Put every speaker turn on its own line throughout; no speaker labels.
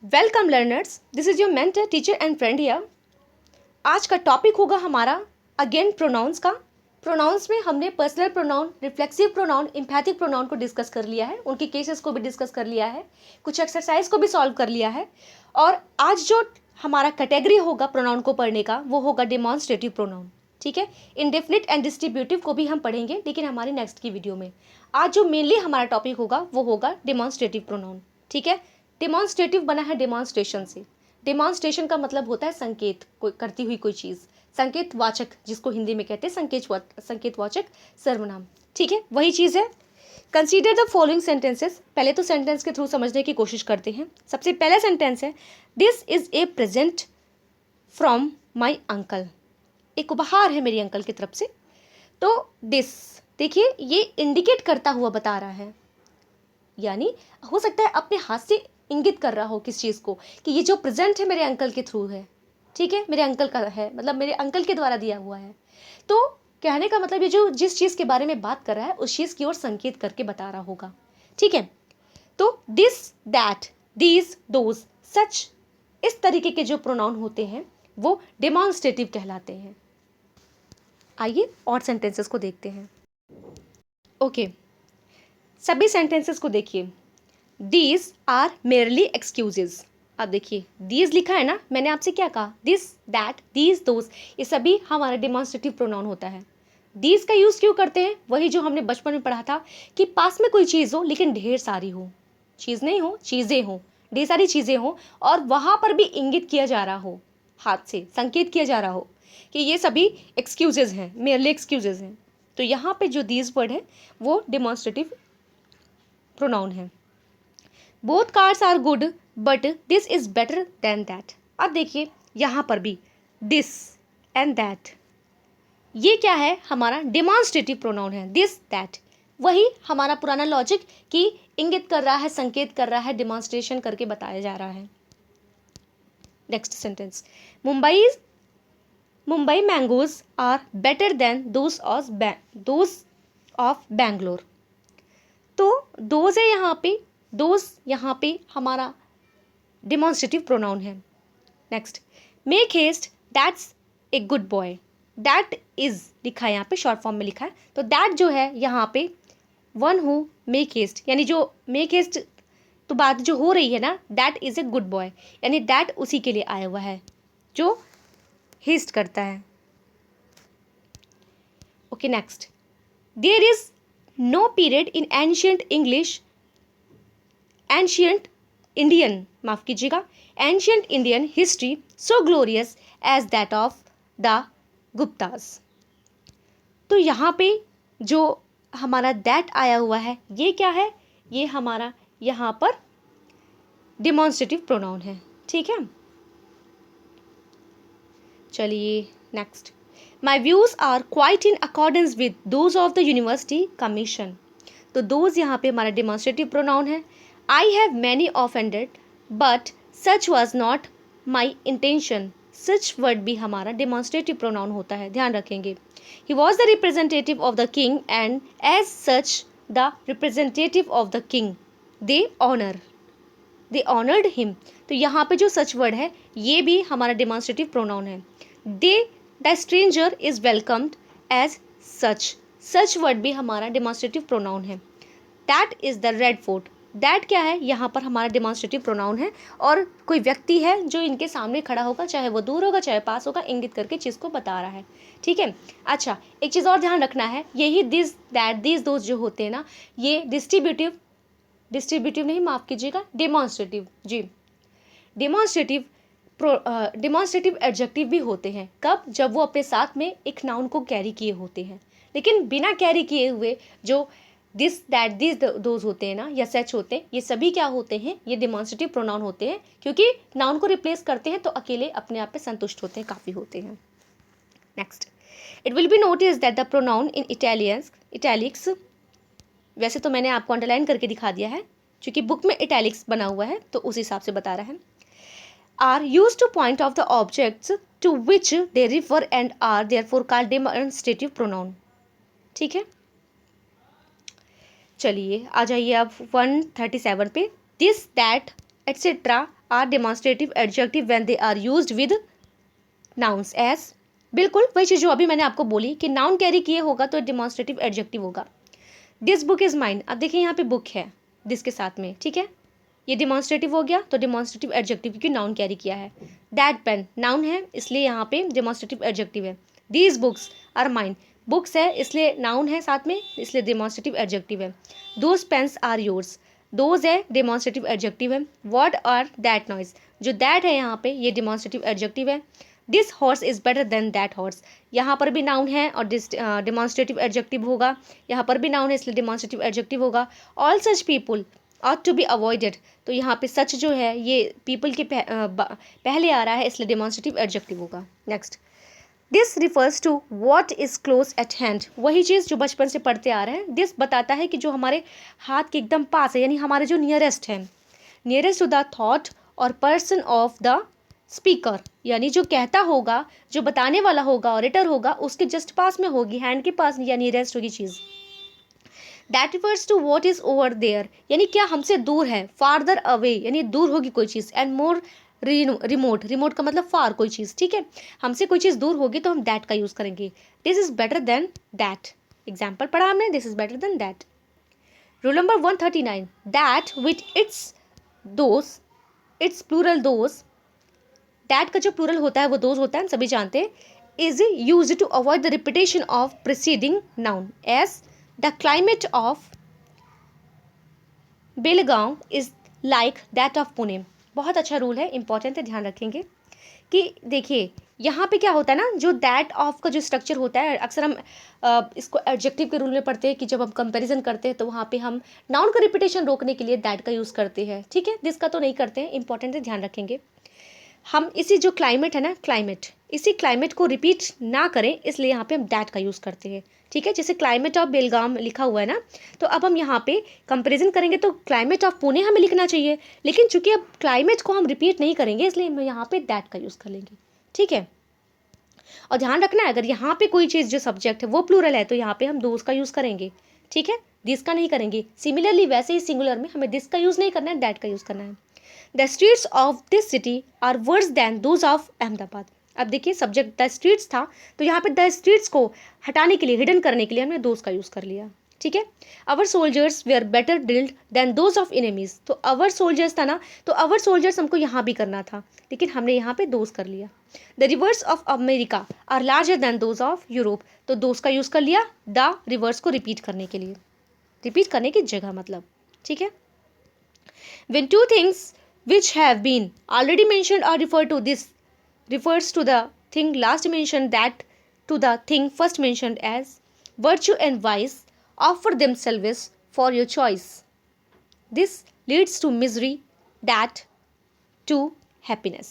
Welcome learners, this is your mentor teacher and friend here. आज का topic होगा हमारा अगेन प्रोनाउंस का। प्रोनाउंस में हमने personal pronoun, reflexive pronoun, emphatic pronoun को डिस्कस कर लिया है, उनके केसेस को भी डिस्कस कर लिया है, कुछ एक्सरसाइज को भी सॉल्व कर लिया है। और आज जो हमारा कैटेगरी होगा प्रोनाउन को पढ़ने का वो होगा डिमॉन्स्ट्रेटिव प्रोनाउन। ठीक है, इंडेफिनिट एंड डिस्ट्रीब्यूटिव को भी हम पढ़ेंगे लेकिन हमारी नेक्स्ट की वीडियो में। आज जो मेनली हमारा टॉपिक होगा वो होगा डिमॉन्स्ट्रेटिव प्रोनाउन। ठीक है, डिमॉन्स्ट्रेटिव बना है डिमॉन्स्ट्रेशन से। डिमॉन्स्ट्रेशन का मतलब होता है संकेत कोई करती हुई कोई चीज़, संकेत वाचक, जिसको हिंदी में कहते हैं संकेत वाचक सर्वनाम। ठीक है, वही चीज़ है। Consider the following sentences. पहले तो सेंटेंस के थ्रू समझने की कोशिश करते हैं। सबसे पहला सेंटेंस है this is a present from my uncle. एक उपहार है मेरे अंकल की तरफ से। तो दिस देखिए ये इंडिकेट करता हुआ बता रहा है, यानी हो सकता है अपने हाथ से इंगित कर रहा हो किस चीज़ को कि ये जो प्रेजेंट है मेरे अंकल के थ्रू है। ठीक है, मेरे अंकल का है, मतलब मेरे अंकल के द्वारा दिया हुआ है। तो कहने का मतलब ये जो जिस चीज़ के बारे में बात कर रहा है उस चीज़ की ओर संकेत करके बता रहा होगा। ठीक है, तो दिस, दैट, दीज, दोज, सच, इस तरीके के जो प्रोनाउन होते हैं वो डिमॉन्स्ट्रेटिव कहलाते हैं। आइए और सेंटेंसेस को देखते हैं। ओके, सभी सेंटेंसेस को देखिए। These are merely excuses. अब देखिए दीज लिखा है ना, मैंने आपसे क्या कहा, दिस, दैट, दीज, दोज, ये सभी हमारा डिमॉन्स्ट्रेटिव प्रोनाउन होता है। दीज का यूज़ क्यों करते हैं? वही जो हमने बचपन में पढ़ा था कि पास में कोई चीज़ हो लेकिन ढेर सारी हो, चीज़ नहीं हो, चीज़ें हो, ढेर सारी चीज़ें हो और वहाँ पर भी इंगित किया जा रहा हो, हाथ से संकेत किया जा रहा हो कि ये सभी एक्सक्यूजेज हैं, मेयरली एक्सक्यूजेज हैं। तो यहाँ पे जो दीज वर्ड है वो डिमॉन्स्ट्रेटिव प्रोनाउन है। Both cars are good but this is better than that. अब देखिए यहाँ पर भी दिस एंड दैट, ये क्या है? हमारा डिमॉन्स्ट्रेटिव प्रोनाउन है। दिस, दैट, वही हमारा पुराना लॉजिक कि इंगित कर रहा है, संकेत कर रहा है, डिमॉन्स्ट्रेशन करके बताया जा रहा है। Next sentence, Mumbai mangoes are better than those of Bangalore. तो दोज है यहाँ पे, दोज यहाँ पे हमारा डिमॉन्स्ट्रेटिव प्रोनाउन है। Next, make haste, that's a good boy. That is लिखा है यहाँ पे, शॉर्ट फॉर्म में लिखा है। तो दैट जो है यहाँ पे वन हु मेक हेस्ट, यानी जो मेक हेस्ट तो बात जो हो रही है ना, that is a good boy, यानी दैट उसी के लिए आया हुआ है जो हेस्ट करता है। Okay, next, there is no period in ancient English, ancient Indian, माफ कीजिएगा, ancient Indian history so glorious as that of the Guptas. तो यहाँ पे जो हमारा दैट आया हुआ है ये क्या है? ये हमारा यहाँ पर डिमॉन्स्ट्रेटिव प्रोनाउन है। ठीक है, चलिए next, my views are quite in accordance with those of the university commission. तो दोज यहाँ पे हमारा डिमॉन्स्ट्रेटिव प्रोनाउन है। I have many offended but such was not my intention. Such word भी हमारा डिमॉन्स्ट्रेटिव प्रोनाउन होता है, ध्यान रखेंगे। He was the representative of the king and as such the representative of the king they honoured him. तो यहाँ पे जो सच वर्ड है ये भी हमारा डिमॉन्स्ट्रेटिव प्रोनाउन है। They, the stranger is welcomed as such. Such word भी हमारा डिमॉन्स्ट्रेटिव प्रोनाउन है। That is the red fort. That क्या है? यहाँ पर हमारा डिमॉन्स्ट्रेटिव प्रोनाउन है और कोई व्यक्ति है जो इनके सामने खड़ा होगा, चाहे वो दूर होगा चाहे पास होगा, इंगित करके चीज़ को बता रहा है। ठीक है, अच्छा एक चीज़ और ध्यान रखना है, यही दिस, दैट, दीज, दोज जो होते हैं ना, ये डिस्ट्रीब्यूटिव नहीं, माफ कीजिएगा, डेमॉन्स्ट्रेटिव, जी, डिमॉन्स्ट्रेटिव एडजेक्टिव भी होते हैं। कब? जब वो अपने साथ में एक नाउन को कैरी किए होते हैं। लेकिन बिना कैरी किए हुए जो दिस, दैट, दिस, दोज होते हैं ना, या सच होते हैं, ये सभी क्या होते हैं? ये डिमॉन्स्ट्रेटिव प्रोनाउन होते हैं, क्योंकि नाउन को रिप्लेस करते हैं तो अकेले अपने आप पे संतुष्ट होते हैं, काफ़ी होते हैं। Next, it will be notice that the pronoun in italics, वैसे तो मैंने आपको अंडरलाइन करके दिखा दिया है, क्योंकि बुक में इटैलिक्स बना हुआ है तो उस हिसाब से बता रहा है। Are use to point of the objects to which they refer and are therefore called demonstrative pronoun. ठीक है, चलिए आ जाइए अब 137 पे। This, that, etcetera are demonstrative adjective when they are used with nouns as, बिल्कुल वही चीज़ जो अभी मैंने आपको बोली कि नाउन कैरी किए होगा तो डेमोन्स्ट्रेटिव एडजेक्टिव होगा। दिस बुक इज़ माइन, अब देखिए यहाँ पे बुक है दिस के साथ में, ठीक है, ये डेमोन्स्ट्रेटिव हो गया तो डेमोन्स्ट्रेटिव एडजेक्टिव क्योंकि नाउन कैरी किया है। दैट पेन नाउन है इसलिए यहाँ पे डेमोन्स्ट्रेटिव एडजेक्टिव है। These books are mine, books है इसलिए नाउन है साथ में इसलिए डेमोन्स्ट्रेटिव एडजेक्टिव है। Those pens are yours, those है डेमोन्स्ट्रेटिव एडजेक्टिव है। व्हाट आर दैट नॉइज, जो दैट है यहाँ पे ये डेमोन्स्ट्रेटिव एडजेक्टिव है। This horse is better than that horse, यहाँ पर भी नाउन है और डेमोन्स्ट्रेटिव एडजेक्टिव होगा, यहाँ पर भी नाउन है इसलिए डेमोन्स्ट्रेटिव एडजेक्टिव होगा। All such people ought to be avoided, तो यहाँ पे सच जो है ये पीपल के पहले आ रहा है इसलिए डेमोन्स्ट्रेटिव एडजेक्टिव होगा। Next, this refers to what is close at hand, वही चीज़ जो बचपन से पढ़ते आ रहे हैं। दिस बताता है कि जो हमारे हाथ के एकदम पास है, यानी हमारे जो नियरेस्ट है, नियरेस्ट टू द थॉट और पर्सन ऑफ द स्पीकर, यानी जो कहता होगा, जो बताने वाला होगा, ऑरेटर होगा, उसके जस्ट पास में होगी, हैंड के पास या नियरेस्ट होगी चीज़। That refers to what is over there, यानी क्या हमसे दूर है, फार्दर अवे यानी दूर होगी कोई चीज़, एंड मोर रिमोट, रिमोट का मतलब फार कोई चीज़, ठीक है, हमसे कोई चीज़ दूर होगी तो हम दैट का यूज़ करेंगे। This is better than that, example पढ़ा हमने, this is better than that. Rule number 139, that with its those, its plural those, that का जो प्लूरल होता है वो दोज होता है, हम सभी जानते हैं, is use to avoid the repetition of preceding noun as The climate of Belgaum is like that of Pune. बहुत अच्छा रूल है, इंपॉर्टेंट है, ध्यान रखेंगे कि देखिए यहाँ पे क्या होता है ना, जो दैट ऑफ का जो स्ट्रक्चर होता है, अक्सर हम इसको एडजेक्टिव के रूल में पढ़ते हैं कि जब हम कंपैरिजन करते हैं तो वहाँ पे हम नाउन का रिपीटेशन रोकने के लिए दैट का यूज़ करते हैं, ठीक है, दिस का तो नहीं करते हैं, इंपॉर्टेंट है, ध्यान रखेंगे। हम इसी जो क्लाइमेट है ना, क्लाइमेट, इसी क्लाइमेट को रिपीट ना करें इसलिए यहाँ पे हम दैट का यूज़ करते हैं, ठीक है। जैसे क्लाइमेट ऑफ बेलगाम लिखा हुआ है ना, तो अब हम यहाँ पे कंपैरिजन करेंगे तो क्लाइमेट ऑफ पुणे हमें लिखना चाहिए, लेकिन चूंकि अब क्लाइमेट को हम रिपीट नहीं करेंगे इसलिए हम यहाँ पे दैट का यूज़ कर लेंगे, ठीक है। और ध्यान रखना है, अगर यहाँ पे कोई चीज़ जो सब्जेक्ट है वो प्लूरल है तो यहाँ पे हम दोज का यूज़ करेंगे, ठीक है, दिस का नहीं करेंगे। सिमिलरली वैसे ही सिंगुलर में हमें दिस का यूज़ नहीं करना है, दैट का यूज़ करना है। The streets of this city are worse than those of Ahmedabad. अब देखिए सब्जेक्ट द स्ट्रीट्स था तो यहाँ पे द स्ट्रीट्स को हटाने के लिए, हिडन करने के लिए हमने दोज का यूज़ कर लिया, ठीक है। Our soldiers were better drilled than those of enemies, तो अवर सोल्जर्स था ना, तो अवर सोल्जर्स हमको यहाँ भी करना था लेकिन हमने यहाँ पे दोज कर लिया। The rivers of America are larger than those of Europe, तो दोज का यूज़ कर लिया द रिवर्स को रिपीट करने के लिए, रिपीट करने की जगह मतलब, ठीक है। When two things which have been already mentioned are referred to, this refers to the thing last mentioned that to the thing first mentioned as virtue and vice offer themselves for your choice. This leads to misery, that to happiness.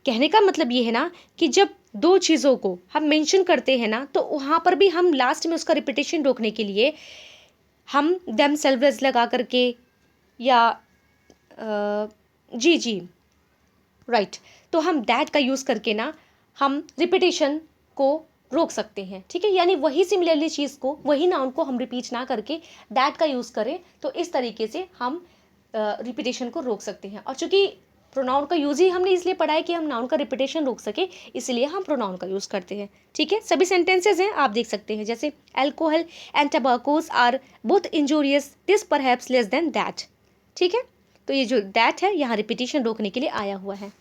कहने का मतलब ये है ना कि जब दो चीज़ों को हम मेंशन करते हैं ना तो वहाँ पर भी हम लास्ट में उसका रिपीटेशन रोकने के लिए हम देम सेल्वेस लगा करके या जी राइट, तो हम दैट का यूज़ करके ना हम रिपीटेशन को रोक सकते हैं, ठीक है। यानी वही सिमिलरली चीज़ को, वही नाउन को हम रिपीट ना करके दैट का यूज़ करें तो इस तरीके से हम रिपीटेशन को रोक सकते हैं। और चूँकि प्रोनाउन का यूज़ ही हमने इसलिए पढ़ा है कि हम नाउन का रिपीटेशन रोक सके, इसलिए हम प्रोनाउन का यूज़ करते हैं, ठीक है। सभी सेंटेंसेज हैं, आप देख सकते हैं, जैसे alcohol and tobaccos are both injurious, this perhaps less than that, ठीक है। तो ये जो दैट है यहाँ रिपीटेशन रोकने के लिए आया हुआ है।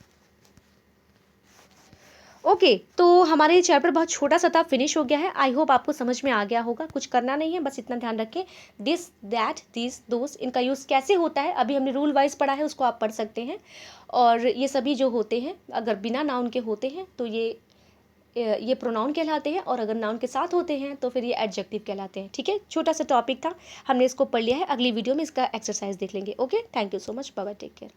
ओके, तो हमारे चैप्टर बहुत छोटा सा था, फिनिश हो गया है। आई होप आपको समझ में आ गया होगा, कुछ करना नहीं है, बस इतना ध्यान रखें दिस, दैट, दिस, दोस, इनका यूज़ कैसे होता है अभी हमने रूल वाइज पढ़ा है, उसको आप पढ़ सकते हैं। और ये सभी जो होते हैं अगर बिना नाउन के होते हैं तो ये प्रोनाउन कहलाते हैं, और अगर नाउन के साथ होते हैं तो फिर ये एडजेक्टिव कहलाते हैं, ठीक है। छोटा सा टॉपिक था, हमने इसको पढ़ लिया है, अगली वीडियो में इसका एक्सरसाइज देख लेंगे। Okay, thank you so much, bye bye, take care.